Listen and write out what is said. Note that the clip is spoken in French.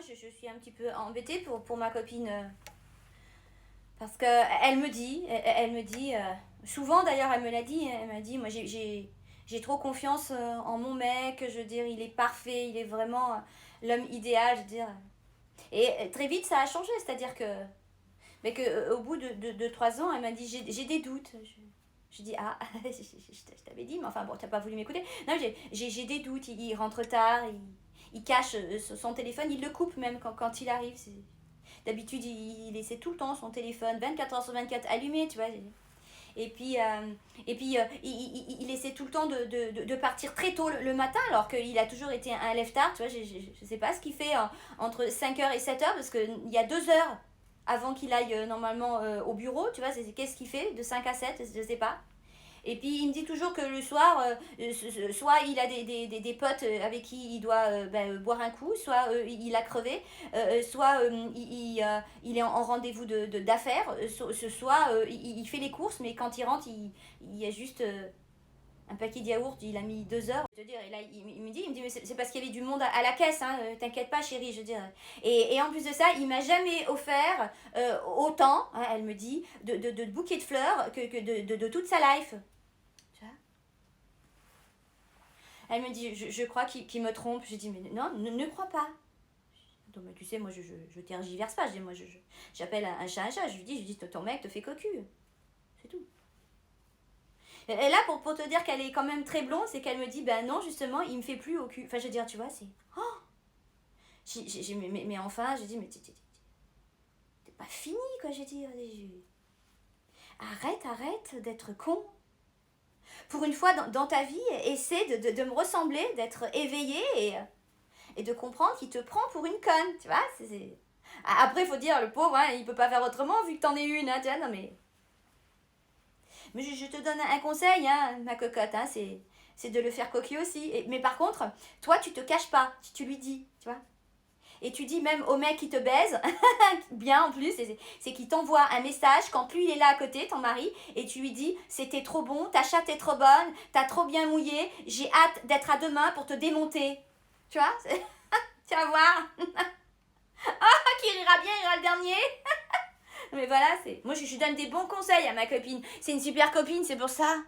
je suis un petit peu embêtée pour ma copine. Parce que elle me dit, souvent d'ailleurs, elle me l'a dit, elle m'a dit, moi j'ai trop confiance en mon mec, je veux dire, il est parfait, il est vraiment l'homme idéal, je veux dire. Et très vite, ça a changé, c'est-à-dire que, mais que au bout de 3 ans, elle m'a dit, j'ai des doutes. Je dis, ah, je t'avais dit, mais enfin bon, t'as pas voulu m'écouter. Non, j'ai des doutes, il rentre tard, il cache son téléphone, il le coupe même quand il arrive. D'habitude, il laissait tout le temps son téléphone, 24 heures sur 24 allumé, tu vois. Et puis, il laissait tout le temps de partir très tôt le matin, alors qu'il a toujours été un lève-tard, tu vois. Je sais pas ce qu'il fait entre 5 heures et 7 heures, parce qu'il y a 2 heures avant qu'il aille normalement au bureau, tu vois. Qu'est-ce qu'il fait de 5 à 7, je sais pas. Et puis il me dit toujours que le soir, soit il a des potes avec qui il doit boire un coup, soit il a crevé, soit il est en rendez-vous d'affaires, soit il fait les courses, mais quand il rentre, il y a juste un paquet de yaourt, il a mis 2 heures. Je veux dire, et là, il me dit, mais c'est parce qu'il y avait du monde à la caisse, hein, t'inquiète pas, chérie, je veux dire. Et en plus de ça, il m'a jamais offert autant, hein, elle me dit, de bouquets de fleurs que de toute sa life. Tu vois. Elle me dit, je crois qu'il me trompe. Je dis, mais non, ne crois pas. Donc, mais tu sais, moi, je tergiverse pas. Je dis, moi, j'appelle un chat un chat. Je lui dis, ton mec te fait cocu. C'est tout. Et là, pour te dire qu'elle est quand même très blonde, c'est qu'elle me dit, ben non, justement, il me fait plus au cul. Enfin, je veux dire, tu vois, c'est... Oh, mais enfin, j'ai dit, mais t'es pas fini, quoi, j'ai dit. Arrête d'être con. Pour une fois dans ta vie, essaie de me ressembler, d'être éveillé et de comprendre qu'il te prend pour une conne, tu vois. Après, il faut dire, le pauvre, hein, il peut pas faire autrement vu que t'en es une, hein, tu vois, non mais je te donne un conseil, hein, ma cocotte, hein, c'est de le faire coquille aussi. Mais par contre, toi, tu te caches pas, tu lui dis, tu vois. Et tu dis même au mec qui te baise, bien en plus, c'est qu'il t'envoie un message quand lui il est là à côté, ton mari, et tu lui dis, c'était trop bon, ta chatte est trop bonne, t'as trop bien mouillé, j'ai hâte d'être à demain pour te démonter. Tu vois. Tu vas voir. Qui rira bien, ira le dernier. Mais voilà, moi je donne des bons conseils à ma copine. C'est une super copine, c'est pour ça.